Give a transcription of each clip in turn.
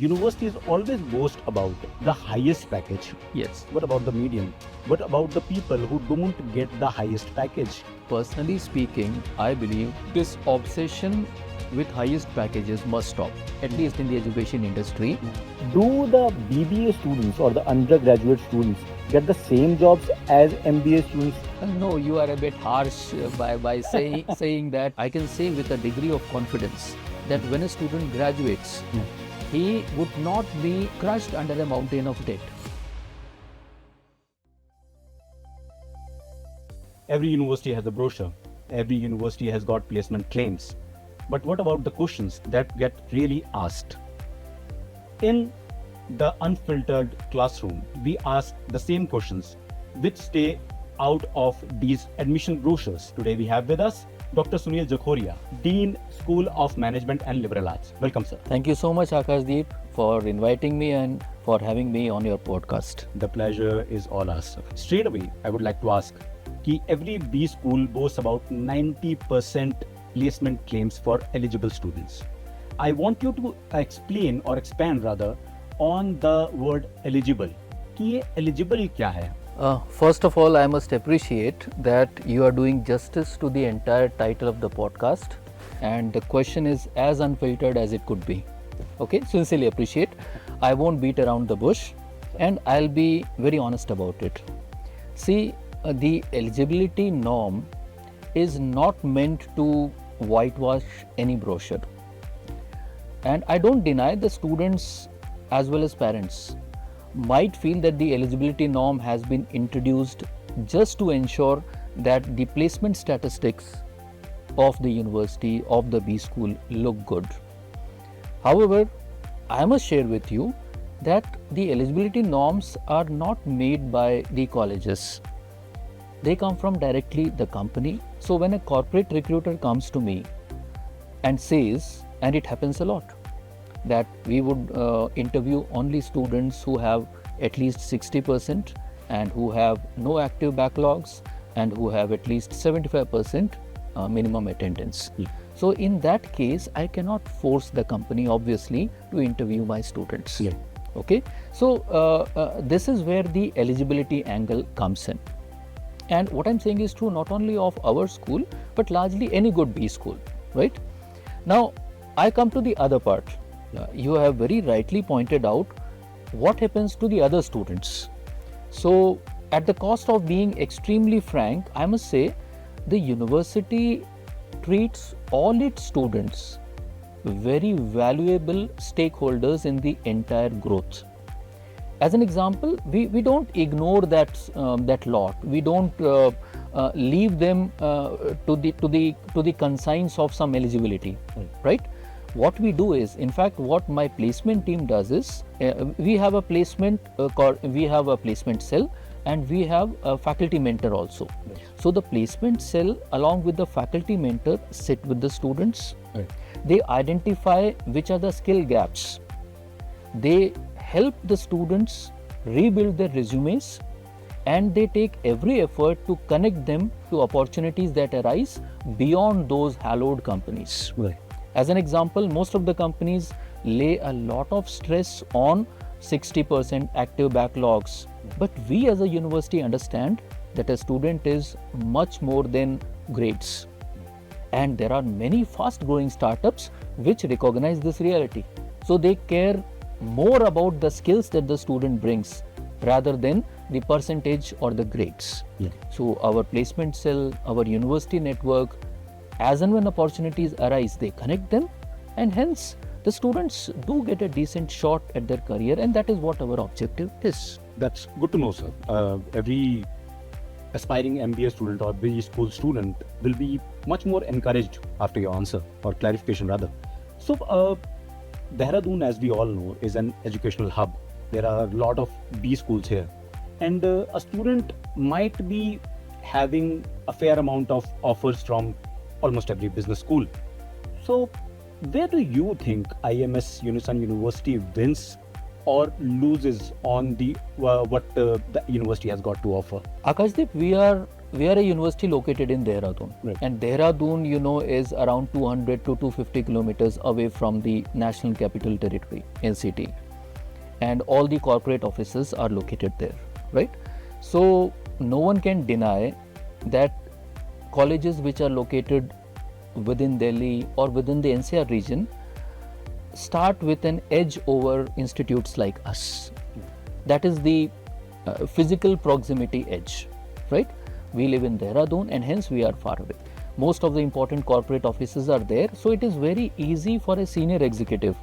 universities always boast about the highest package. Yes. What about the median? What about the people who don't get the highest package? Personally speaking, I believe this obsession with highest packages must stop, at least in the education industry. Do the BBA students or the undergraduate students get the same jobs as MBA students? No, you are a bit harsh by saying that. I can say with a degree of confidence that when a student graduates, he would not be crushed under a mountain of debt. Every university has a brochure. Every university has got placement claims. But what about the questions that get really asked? In the Unfiltered Classroom, we ask the same questions which stay out of these admission brochures. Today we have with us Dr. Sunil Jakhoria, Dean, School of Management and Liberal Arts. Welcome, sir. Thank you so much, Akashdeep, for inviting me and for having me on your podcast. The pleasure is all ours, sir. Straight away, I would like to ask, कि every B school boasts about 90% placement claims for eligible students. I want you to explain or expand rather on the word eligible. कि ये eligible क्या है? First of all, I must appreciate that you are doing justice to the entire title of the podcast, and the question is as unfiltered as it could be. Okay, sincerely appreciate. I won't beat around the bush and I'll be very honest about it. See, the eligibility norm is not meant to whitewash any brochure, and I don't deny the students as well as parents might feel that the eligibility norm has been introduced just to ensure that the placement statistics of the university, of the B school look good. However, I must share with you that the eligibility norms are not made by the colleges. They come from directly the company. So when a corporate recruiter comes to me and says, and it happens a lot, that we would interview only students who have at least 60% and who have no active backlogs and who have at least 75% minimum attendance. So in that case, I cannot force the company obviously to interview my students. Okay, so this is where the eligibility angle comes in. And what I'm saying is true not only of our school, but largely any good B school, right? Now, I come to the other part. You have very rightly pointed out what happens to the other students. So, at the cost of being extremely frank, I must say the university treats all its students very valuable stakeholders in the entire growth. As an example, we don't ignore that lot. We don't leave them to the consigns of some eligibility, right? What we do is, in fact, what my placement team does is, we have a placement cell, and we have a faculty mentor also. So the placement cell along with the faculty mentor sit with the students. They identify which are the skill gaps. They help the students rebuild their resumes, and they take every effort to connect them to opportunities that arise beyond those hallowed companies. As an example, most of the companies lay a lot of stress on 60% active backlogs. But we as a university understand that a student is much more than grades. And there are many fast growing startups which recognize this reality. So they care more about the skills that the student brings rather than the percentage or the grades. So our placement cell, our university network, as and when opportunities arise, they connect them, and hence the students do get a decent shot at their career, and that is what our objective is. That's good to know, sir. Every aspiring MBA student or B school student will be much more encouraged after your answer or clarification rather. So, Dehradun, as we all know, is an educational hub. There are a lot of B schools here, and a student might be having a fair amount of offers from almost every business school. So, where do you think IMS Unison University wins or loses on the what the university has got to offer? Akashdeep, we are we are a university located in Dehradun, Right. and Dehradun, is around 200 to 250 kilometers away from the National Capital Territory, NCT, and all the corporate offices are located there, right? So no one can deny that colleges which are located within Delhi or within the NCR region start with an edge over institutes like us. That is the physical proximity edge, right? We live in Dehradun and hence we are far away. Most of the important corporate offices are there, so it is very easy for a senior executive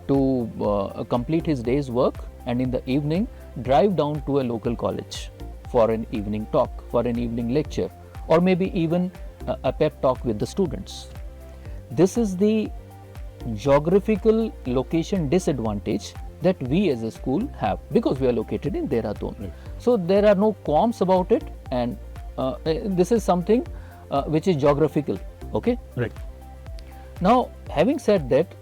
to complete his day's work and in the evening drive down to a local college for an evening talk, for an evening lecture, or maybe even a pep talk with the students. This is the geographical location disadvantage that we as a school have because we are located in Dehradun. Right. So there are no qualms about it, and this is something which is geographical. Okay. Right. Now, having said that,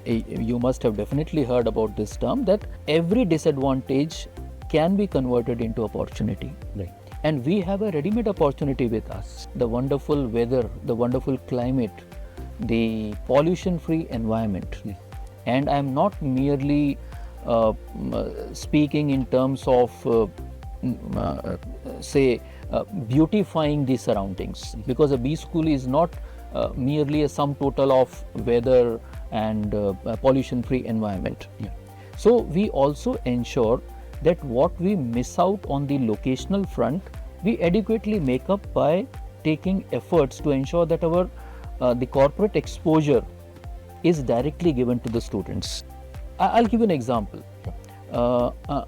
you must have definitely heard about this term that every disadvantage can be converted into opportunity. Right. And we have a ready-made opportunity with us. The wonderful weather, the wonderful climate, the pollution-free environment. Yes. And I'm not merely speaking in terms of, beautifying the surroundings, because a B school is not merely a sum total of weather and pollution-free environment. Yeah. So we also ensure that what we miss out on the locational front, we adequately make up by taking efforts to ensure that our the corporate exposure is directly given to the students. I'll give you an example.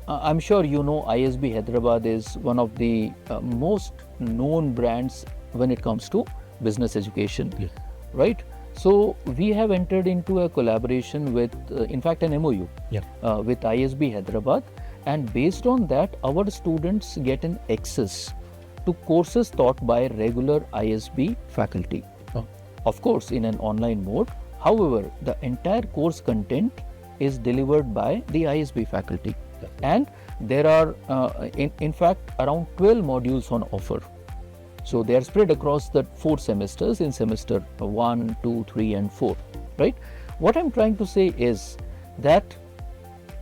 I'm sure you know ISB Hyderabad is one of the most known brands when it comes to business education, Yes. right? So we have entered into a collaboration with, in fact, an MOU with ISB Hyderabad, and based on that, our students get an access to courses taught by regular ISB faculty. Oh. Of course, in an online mode. However, the entire course content is delivered by the ISB faculty, and there are, in fact, around 12 modules on offer. So they are spread across the 4 semesters in semester 1, 2, 3, and 4. Right? What I'm trying to say is that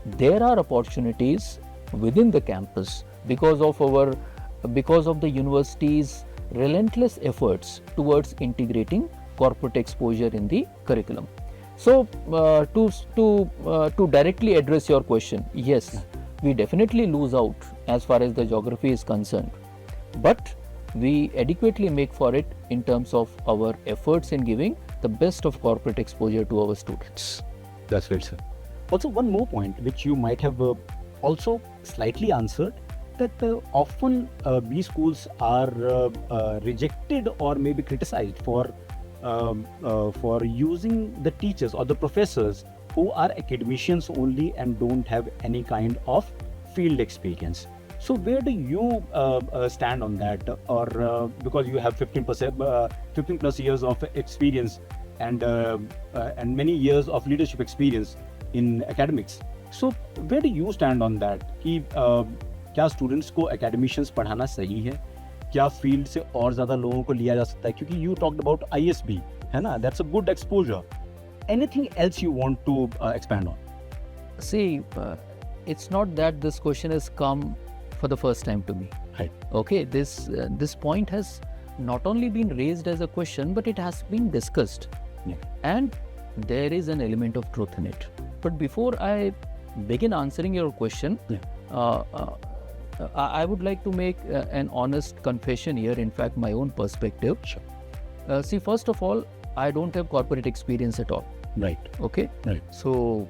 there are opportunities within the campus because of the university's relentless efforts towards integrating corporate exposure in the curriculum. So to directly address your question, yes, we definitely lose out as far as the geography is concerned, but we adequately make for it in terms of our efforts in giving the best of corporate exposure to our students. That's great, sir. Also, one more point which you might have also slightly answered, that often B schools are rejected or maybe criticized for using the teachers or the professors who are academicians only and don't have any kind of field experience. So where do you stand on that? Or because you have 15 plus years of experience and many years of leadership experience in academics. So where do you stand on that? कि क्या students को academicians पढ़ाना सही है? क्या field से और ज़्यादा लोगों को लिया जा सकता है? क्योंकि you talked about ISB, है ना? That's a good exposure. Anything else you want to expand on? See, it's not that this question has come for the first time to me. Right. Okay, this point has not only been raised as a question, but it has been discussed. Yeah. And there is an element of truth in it. But before I begin answering your question, I would like to make an honest confession here, in fact, my own perspective. Sure. See, first of all, I don't have corporate experience at all. Right. Okay. Right. So,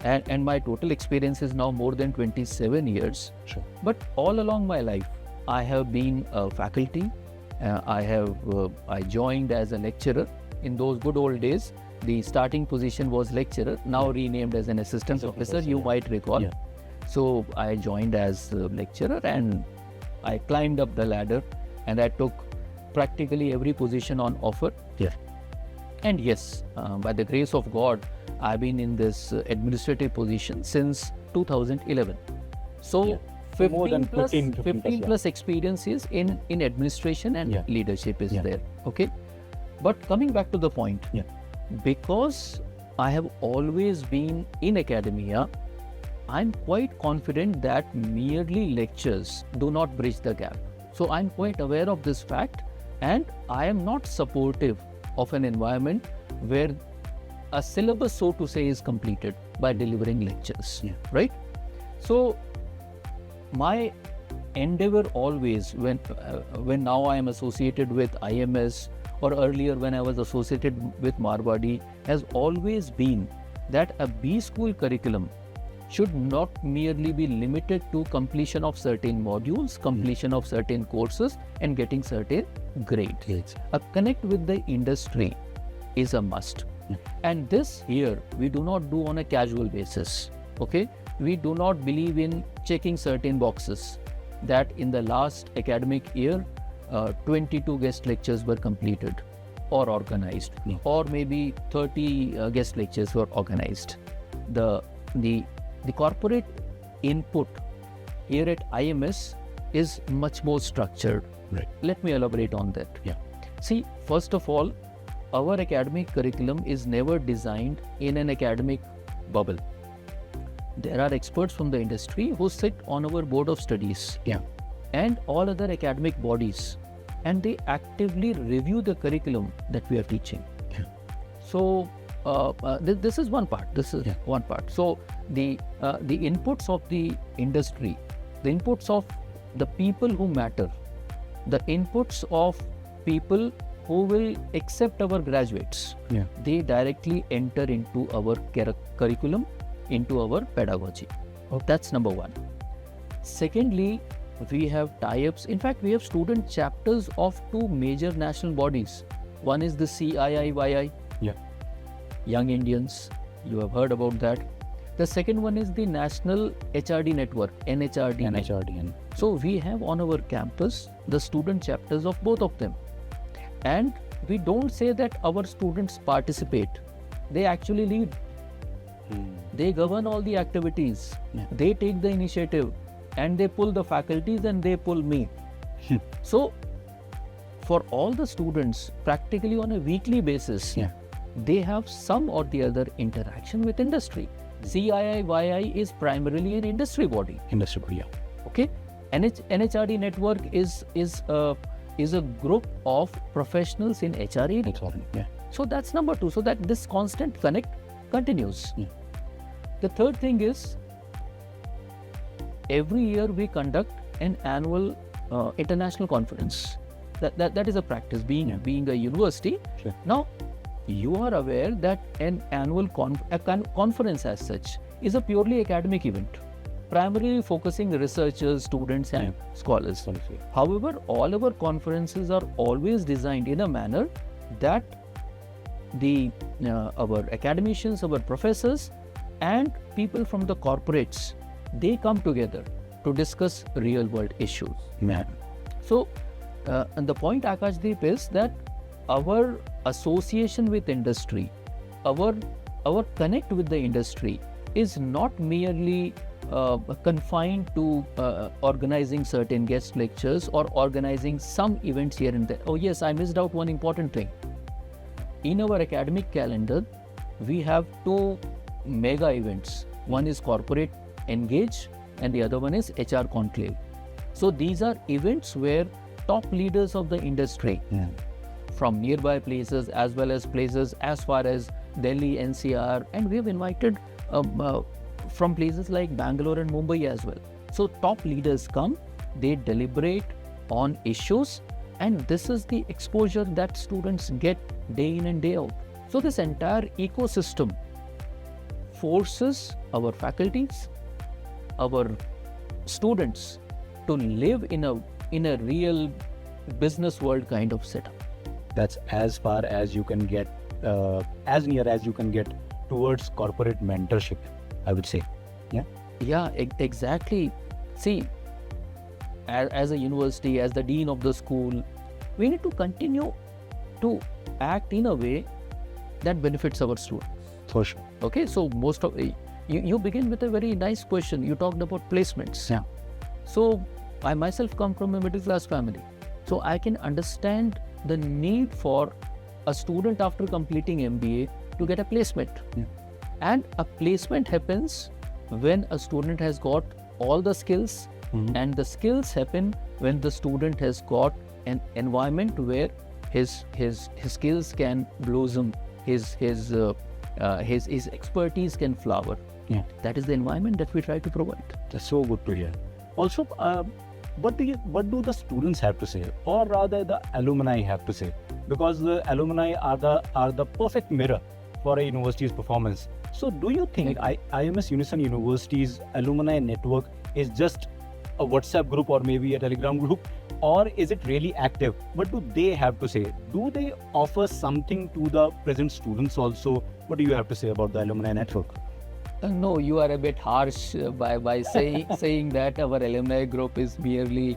and my total experience is now more than 27 years. Sure. But all along my life, I have been a faculty. I joined as a lecturer. In those good old days, the starting position was lecturer, now renamed as an assistant professor, you might recall. Yeah. So I joined as a lecturer and I climbed up the ladder and I took practically every position on offer. Yeah. And yes, by the grace of God, I've been in this administrative position since 2011. So more than 15 15 plus, plus experiences in administration and Yeah. leadership is Yeah. there. Okay, but coming back to the point, Yeah. because I have always been in academia, I'm quite confident that merely lectures do not bridge the gap. So I'm quite aware of this fact, and I am not supportive of an environment where a syllabus, so to say, is completed by delivering lectures. Yeah. Right? So my endeavor always, when now I am associated with IMS, or earlier when I was associated with Marwadi, has always been that a B school curriculum should not merely be limited to completion of certain modules, completion of certain courses, and getting certain grades. Yes. A connect with the industry is a must. And this here we do not do on a casual basis. Okay, we do not believe in checking certain boxes that in the last academic year 22 guest lectures were completed or organized, or maybe 30 guest lectures were organized. The corporate input here at IMS is much more structured. Right. Let me elaborate on that. Yeah. See, first of all, our academic curriculum is never designed in an academic bubble. There are experts from the industry who sit on our board of studies, Yeah. and all other academic bodies, and they actively review the curriculum that we are teaching. Yeah. So this is one part. Yeah. One part. So the inputs of the industry, the inputs of the people who matter, the inputs of people who will accept our graduates, Yeah. they directly enter into our curriculum, into our pedagogy. That's number one. Secondly, we have tie-ups. In fact, we have student chapters of two major national bodies. One is the CIIYI, Yeah. Young Indians. You have heard about that. The second one is the National HRD Network, NHRD. NHRD. So we have on our campus the student chapters of both of them. And we don't say that our students participate. They actually lead. They govern all the activities. Yeah. They take the initiative, and they pull the faculties and they pull me. So for all the students, practically on a weekly basis, Yeah. they have some or the other interaction with industry. CIIYI is primarily an industry body. Industry body, yeah. Okay, NHRD network is a group of professionals in HRD. HRD, yeah. So that's number two. So that this constant connect continues. Yeah. The third thing is, every year we conduct an annual international conference. That is a practice. Being a university. Sure. Now, you are aware that an annual conference as such is a purely academic event, primarily focusing researchers, students, and scholars. However, all our conferences are always designed in a manner that our academicians, our professors, and people from the corporates, they come together to discuss real world issues. Man. So, and the point, Akashdeep, is that our association with industry, our connect with the industry is not merely confined to organizing certain guest lectures or organizing some events here and there. Oh yes, I missed out one important thing. In our academic calendar, we have two mega events. One is Corporate Engage and the other one is HR Conclave. So these are events where top leaders of the industry from nearby places as well as places as far as Delhi, NCR, and we have invited from places like Bangalore and Mumbai as well. So top leaders come, they deliberate on issues, and this is the exposure that students get day in and day out. So this entire ecosystem forces our faculties, our students to live in a real business world kind of setup. That's as far as you can get, as near as you can get towards corporate mentorship, I would say. Yeah. Yeah, exactly. See, as a university, as the dean of the school, we need to continue to act in a way that benefits our students. For sure. Okay, so most of you begin with a very nice question. You talked about placements. Yeah. So I myself come from a middle class family. So I can understand the need for a student after completing MBA to get a placement. Yeah. And a placement happens when a student has got all the skills, and the skills happen when the student has got an environment where his skills can blossom, his expertise can flower. Yeah. That is the environment that we try to provide. That's so good to hear. Also, what do the students have to say, or rather the alumni have to say? Because the alumni are the perfect mirror for a university's performance. So, do you think IMS Unison University's alumni network is just a WhatsApp group or maybe a Telegram group, or is it really active? What do they have to say? Do they offer something to the present students also? What do you have to say about the alumni network? No, you are a bit harsh by saying that our alumni group is merely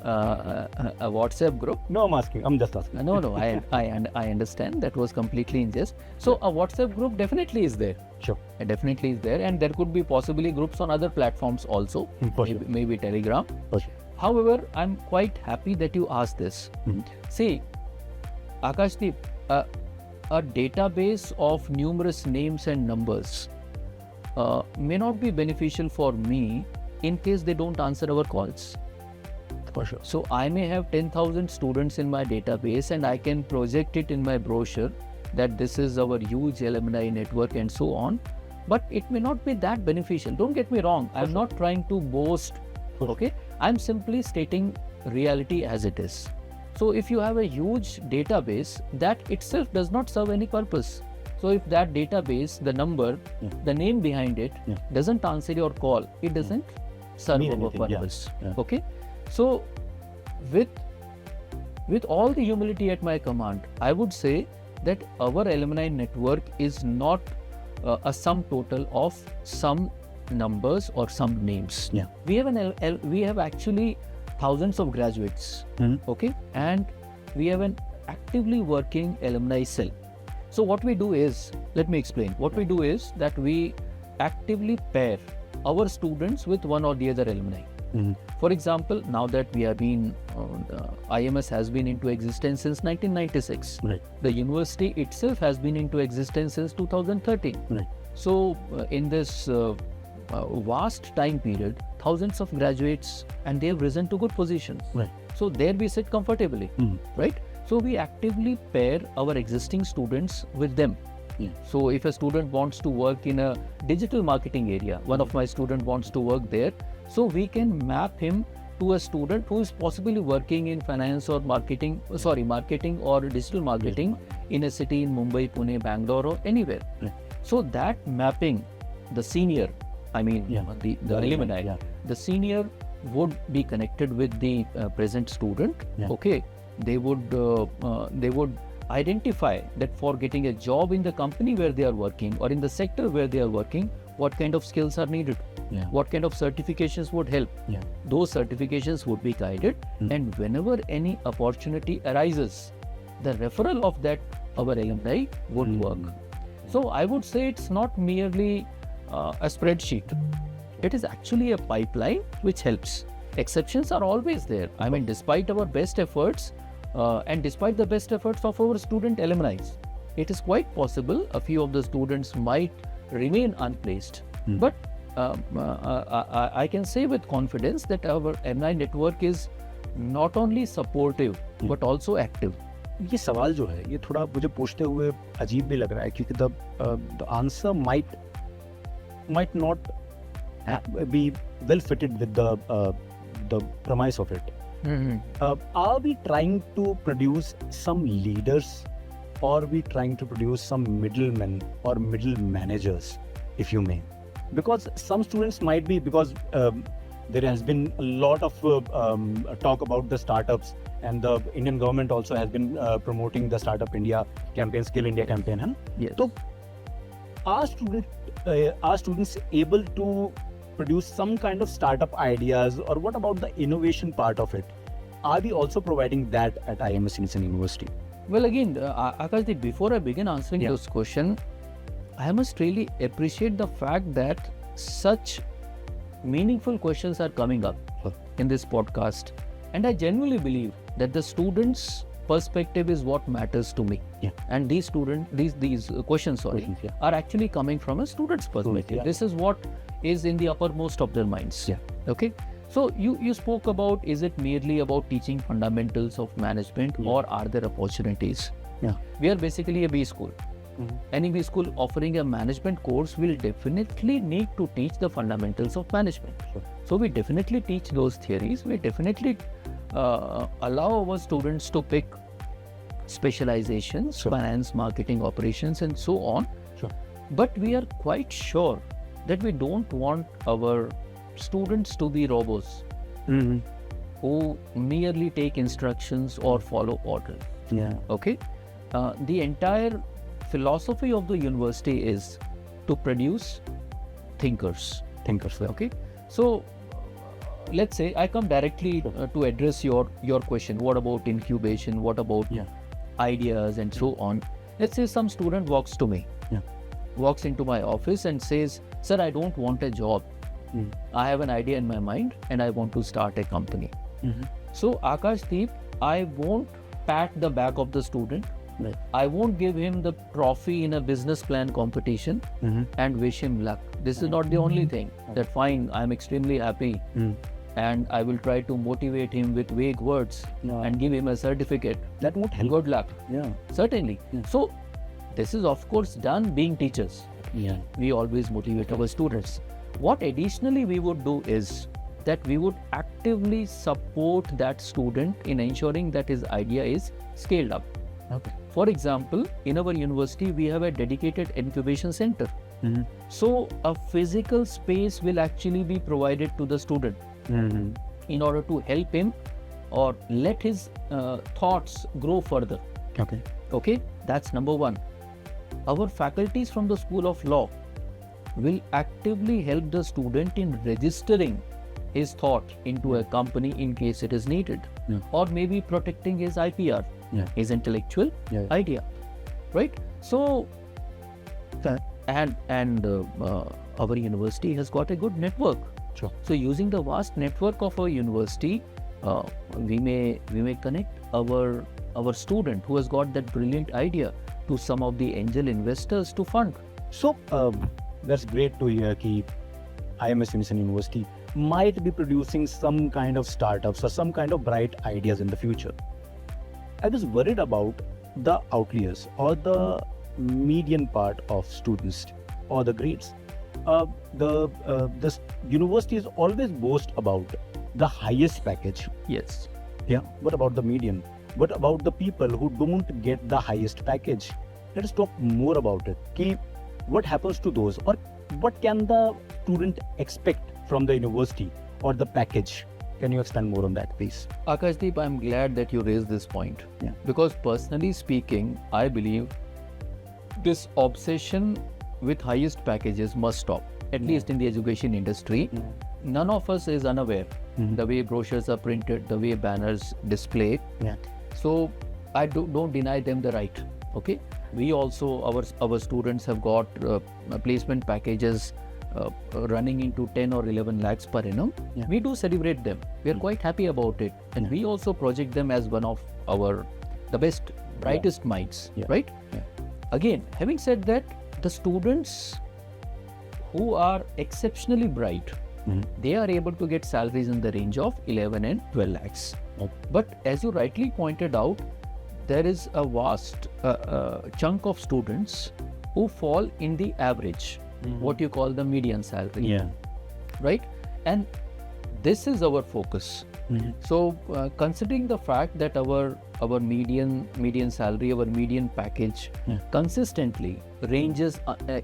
a WhatsApp group. No, I'm just asking. No, I understand. That was completely in jest. So a WhatsApp group definitely is there. Sure. It definitely is there, and there could be possibly groups on other platforms also, For sure. maybe Telegram. For sure. However, I'm quite happy that you asked this. See, Akashdeep, a database of numerous names and numbers may not be beneficial for me in case they don't answer our calls. For sure. So I may have 10,000 students in my database, and I can project it in my brochure that this is our huge alumni network and so on, but it may not be that beneficial. Don't get me wrong, I'm not trying to boast, okay? I'm simply stating reality as it is. So if you have a huge database, that itself does not serve any purpose. So if that database, the number, the name behind it doesn't answer your call, it doesn't serve our purpose. Okay? So with all the humility at my command, I would say that our alumni network is not a sum total of some numbers or some names. Yeah. We have actually thousands of graduates, okay, and we have an actively working alumni cell. So what we do is, let me explain. What we do is that we actively pair our students with one or the other alumni. For example, now that we have been, IMS has been into existence since 1996. Right. The university itself has been into existence since 2013. Right. So in this vast time period, thousands of graduates, and they have risen to good positions. Right. So there we sit comfortably, right? So we actively pair our existing students with them. So if a student wants to work in a digital marketing area, one of my students wants to work there, so we can map him to a student who is possibly working in finance or marketing or digital marketing in a city in Mumbai, Pune, Bangalore, or anywhere. So that mapping, the senior, the alumni, the senior would be connected with the present student. Okay, they would identify that for getting a job in the company where they are working or in the sector where they are working, what kind of skills are needed, what kind of certifications would help. Those certifications would be guided, and whenever any opportunity arises, the referral of that our alumni would work. So I would say it's not merely a spreadsheet. It is actually a pipeline which helps. Exceptions are always there. Despite our best efforts, and despite the best efforts of our student alumni, it is quite possible a few of the students might remain unplaced. But I can say with confidence that our alumni network is not only supportive but also active. ये सवाल जो है ये थोड़ा मुझे पूछते हुए अजीब भी लग रहा है क्योंकि the answer might not be well fitted with the premise of it. Are we trying to produce some leaders, or are we trying to produce some middlemen or middle managers, if you may? Because some students might be, because there has been a lot of talk about the startups, and the Indian government also has been promoting the Startup India campaign, Skill India campaign. Huh? Yes. So are students able to produce some kind of startup ideas, or what about the innovation part of it? Are we also providing that at IMS Unison University? Well, again, Akashdeep, before I begin answering this question, I must really appreciate the fact that such meaningful questions are coming up in this podcast, and I genuinely believe that the students' perspective is what matters to me. And these questions, are actually coming from a student's perspective. This is what is in the uppermost of their minds. Okay. So you spoke about, is it merely about teaching fundamentals of management, or are there opportunities? We are basically a B school. Any B school offering a management course will definitely need to teach the fundamentals of management. So we definitely teach those theories. We definitely allow our students to pick specializations, finance, marketing, operations, and so on. But we are quite sure that we don't want our students to be robots who merely take instructions or follow orders. Okay. The entire philosophy of the university is to produce thinkers. Okay. So let's say I come directly to address your question. What about incubation? What about ideas and so on? Let's say some student walks to me, walks into my office and says, "Sir, I don't want a job. I have an idea in my mind and I want to start a company." So Akashdeep, I won't pat the back of the student. I won't give him the trophy in a business plan competition and wish him luck. This is not the only thing. That fine, I'm extremely happy, and I will try to motivate him with vague words and give him a certificate. That won't help. Good luck. Certainly. So this is of course done being teachers. We always motivate our students. What additionally we would do is that we would actively support that student in ensuring that his idea is scaled up. For example, in our university, we have a dedicated incubation center. So a physical space will actually be provided to the student in order to help him or let his thoughts grow further. Okay, that's number one. Our faculties from the School of Law will actively help the student in registering his thought into a company in case it is needed, or maybe protecting his IPR, his intellectual idea, right? So, and our university has got a good network. So, using the vast network of our university, we may connect our student who has got that brilliant idea to some of the angel investors to fund. So that's great to hear that IMS Unison University might be producing some kind of startups or some kind of bright ideas in the future. I was worried about the outliers or the median part of students or the grades. This universities always boast about the highest package. Yes. What about the median? What about the people who don't get the highest package? Let us talk more about it. What happens to those, or what can the student expect from the university or the package? Can you expand more on that, please? Akashdeep, I'm glad that you raised this point. Because personally speaking, I believe this obsession with highest packages must stop, at least in the education industry. None of us is unaware the way brochures are printed, the way banners display. So I don't deny them the right. Okay, we also, our students have got placement packages running into 10 or 11 lakhs per annum. We do celebrate them. We are quite happy about it, and we also project them as one of the best, brightest minds, right? Again, having said that, the students who are exceptionally bright, they are able to get salaries in the range of 11 and 12 lakhs. But as you rightly pointed out, there is a vast chunk of students who fall in the average, what you call the median salary, right? And this is our focus. So considering the fact that our median salary, our median package consistently ranges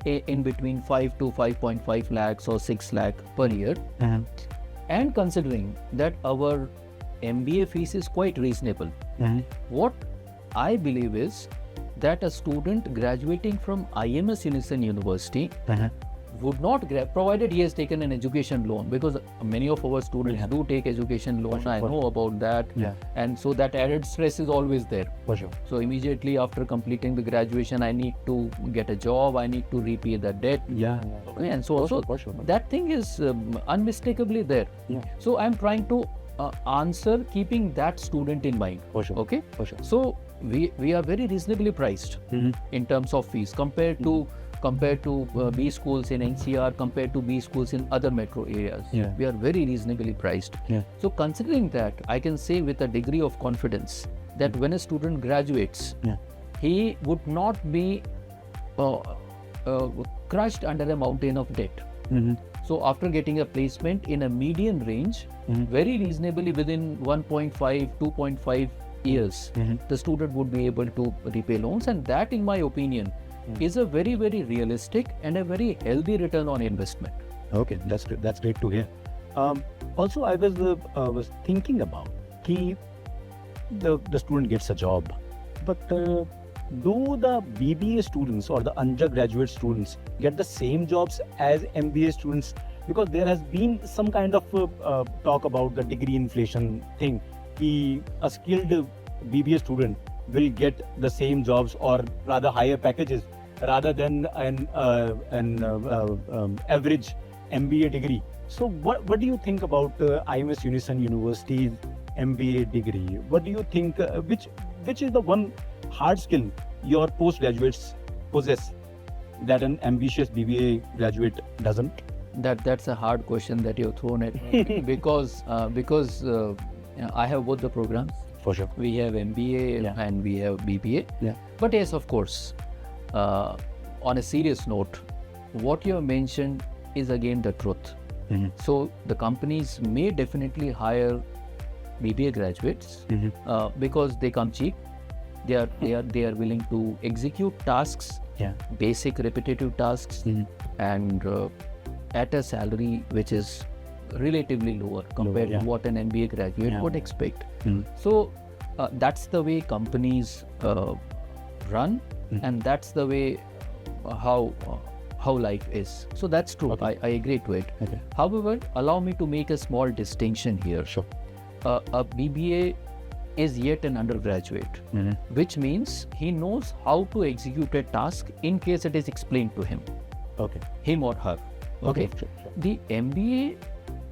in between 5 to 5.5 lakhs or 6 lakh per year, and considering that our MBA fees is quite reasonable, what I believe is that a student graduating from IMS Unison University would not grab, provided he has taken an education loan, because many of our students Yeah. do take education loan. sure, I for know about that. Yeah, And so that added stress is always there. for sure. So immediately after completing the graduation, I need to get a job, I need to repay the debt. Yeah, Okay, and so also for sure. that thing is unmistakably there. Yeah. So I'm trying to answer keeping that student in mind. For sure. Okay. For sure. So we are very reasonably priced in terms of fees compared to B schools in NCR, compared to B schools in other metro areas. Yeah. We are very reasonably priced. Yeah. So considering that, I can say with a degree of confidence that when a student graduates, Yeah. he would not be crushed under a mountain of debt. So after getting a placement in a median range, very reasonably within 1.5, 2.5 years, the student would be able to repay loans, and that, in my opinion, is a very, very realistic and a very healthy return on investment. Okay, that's great to hear. Also, I was thinking about the student gets a job, but do the BBA students or the undergraduate students get the same jobs as MBA students? Because there has been some kind of talk about the degree inflation thing. A skilled BBA student will get the same jobs or rather higher packages rather than an average MBA degree. So what do you think about IMS Unison University's MBA degree? What do you think, which is the one hard skill your postgraduates possess that an ambitious BBA graduate doesn't? That's a hard question that you've thrown at me because I have both the programs. For sure. We have MBA Yeah. and we have BBA. Yeah. But yes, of course, on a serious note, what you have mentioned is again the truth. So the companies may definitely hire BBA graduates because they come cheap. They are willing to execute tasks, Yeah. basic repetitive tasks, and at a salary which is relatively lower compared yeah. to what an MBA graduate Yeah. would expect. So that's the way companies run, and that's the way how life is. So that's true. Okay. I agree to it. Okay. However, allow me to make a small distinction here. Sure. A BBA is yet an undergraduate, which means he knows how to execute a task in case it is explained to him, Okay. him or her. Okay. Sure. The MBA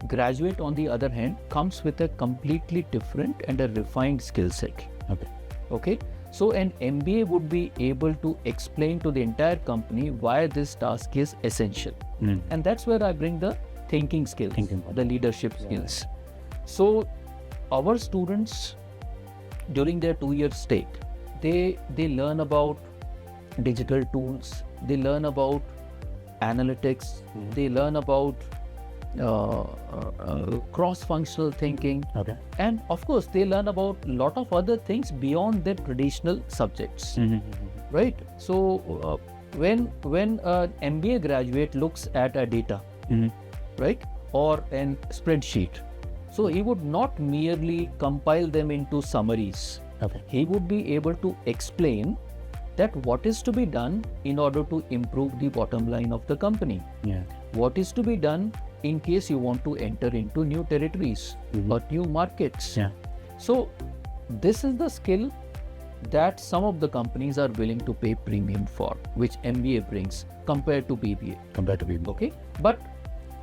graduate, on the other hand, comes with a completely different and a refined skill set. Okay. Okay. So an MBA would be able to explain to the entire company why this task is essential. And that's where I bring the thinking skills, the leadership skills. So our students during their 2-year stay, they learn about digital tools, they learn about analytics, they learn about cross-functional thinking, Okay. and of course they learn about a lot of other things beyond their traditional subjects, right? So when an MBA graduate looks at a data, right, or an spreadsheet, so he would not merely compile them into summaries. Okay. He would be able to explain that what is to be done in order to improve the bottom line of the company. Yeah. What is to be done in case you want to enter into new territories or new markets. Yeah. So this is the skill that some of the companies are willing to pay premium for, which MBA brings compared to BBA. Compared to BBA. Okay, but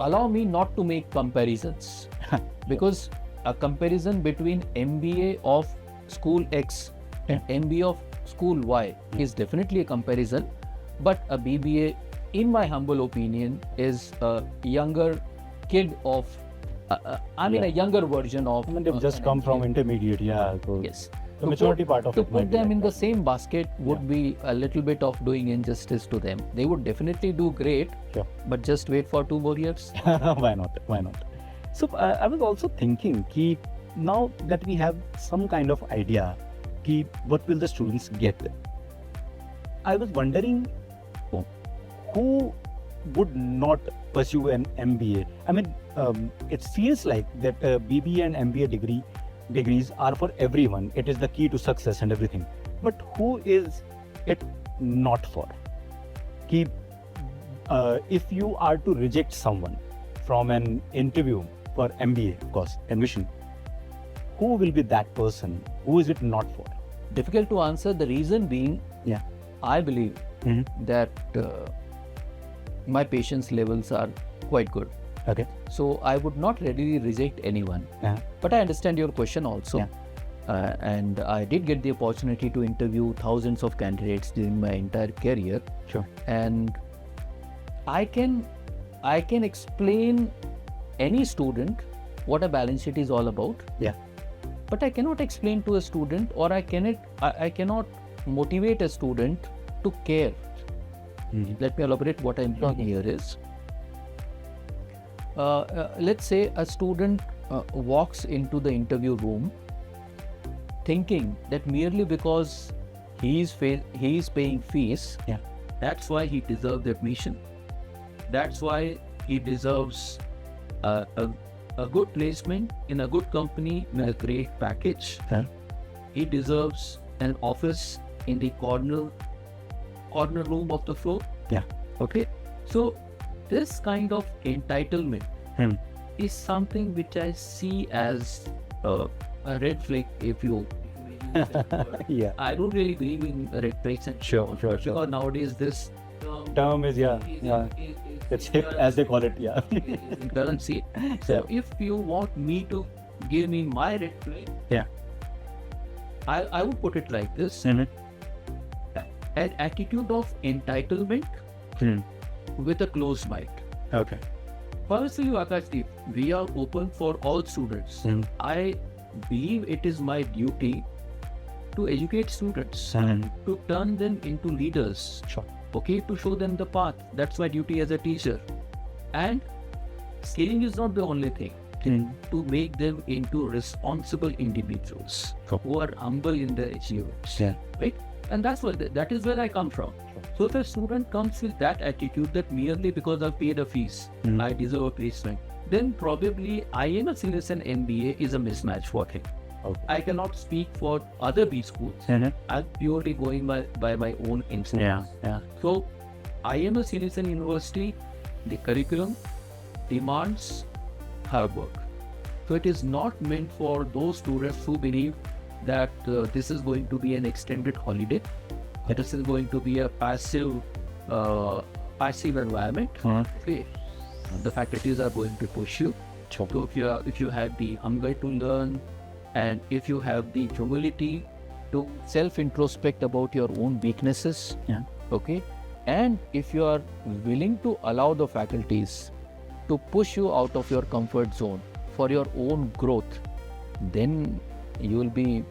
allow me not to make comparisons because a comparison between MBA of school X and MBA of school Y is definitely a comparison, but a BBA, in my humble opinion, is a younger kid of a younger version of I mean, they've just an come from MBA. intermediate, yeah. So Yes. the maturity part of To it might put be them like in the that. same basket would be a little bit of doing injustice to them. They would definitely do great, Sure. but just wait for 2 more years. Why not? Why not? So I was also thinking, ki, now that we have some kind of idea, ki, what will the students get? I was wondering who would not pursue an MBA. I mean, it feels like that BBA and MBA degrees are for everyone. It is the key to success and everything. But who is it not for? Ki, if you are to reject someone from an interview for MBA, of course, admission, who will be that person? Who is it not for? Difficult to answer. The reason being, Yeah. I believe that my patience levels are quite good. Okay. So I would not readily reject anyone. But I understand your question also. Yeah. And I did get the opportunity to interview thousands of candidates during my entire career. Sure. And I can explain any student what a balance sheet is all about. Yeah. But I cannot explain to a student, or I cannot motivate a student to care. Let me elaborate what I'm talking here is. Let's say a student walks into the interview room thinking that merely because he is paying fees, that's why he deserves admission. That's why he deserves a good placement in a good company in a great package. He deserves an office in the corner room of the floor. Yeah. Okay. So this kind of entitlement is something which I see as a red flag. If you Yeah. I don't really believe in red flags and Sure. because nowadays this Term is it's hip, as they call it. Yeah. in currency. So if you want me to give me my red flag, Yeah. I would put it like this: an attitude of entitlement with a closed mind. Okay. Firstly, Akashdeep, we are open for all students. I believe it is my duty to educate students, to turn them into leaders. Sure. Okay, to show them the path. That's my duty as a teacher. And scaling is not the only thing. To make them into responsible individuals who are humble in their achievements. Yeah. Right? And that is where I come from. So if a student comes with that attitude that merely because I've paid a fees, I deserve a placement, then probably IMS Unison MBA is a mismatch for him. Okay. I cannot speak for other B schools. I'm purely going by my own instinct. Yeah. So IMS Unison University, the curriculum demands hard work. So it is not meant for those students who believe that this is going to be an extended holiday. This is going to be a passive environment. Okay. The faculties are going to push you. Sure. So if you have the hunger to learn, and if you have the humility to self-introspect about your own weaknesses, okay, and if you are willing to allow the faculties to push you out of your comfort zone for your own growth, then you will be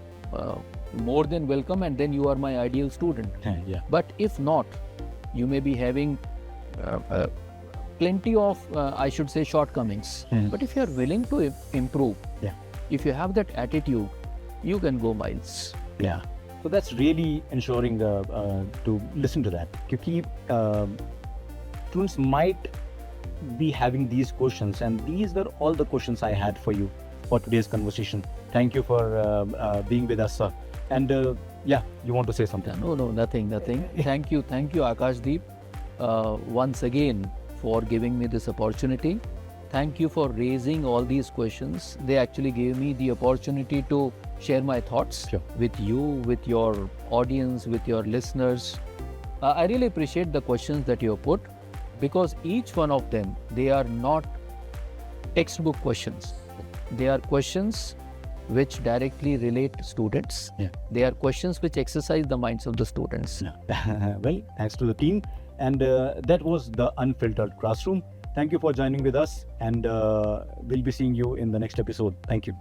more than welcome, and then you are my ideal student. Yeah. But if not, you may be having plenty of, I should say, shortcomings. But if you are willing to improve, if you have that attitude, you can go miles. Yeah. So that's really ensuring to listen to that. Because students might be having these questions, and these were all the questions I had for you for today's conversation. Thank you for being with us, sir. And you want to say something? No, nothing. Thank you, Akashdeep, once again for giving me this opportunity. Thank you for raising all these questions. They actually gave me the opportunity to share my thoughts with you, with your audience, with your listeners. I really appreciate the questions that you have put, because each one of them, they are not textbook questions. They are questions which directly relate to students. They are questions which exercise the minds of the students. Well, thanks to the team. And that was the Unfiltered Classroom. Thank you for joining with us, and we'll be seeing you in the next episode. Thank you.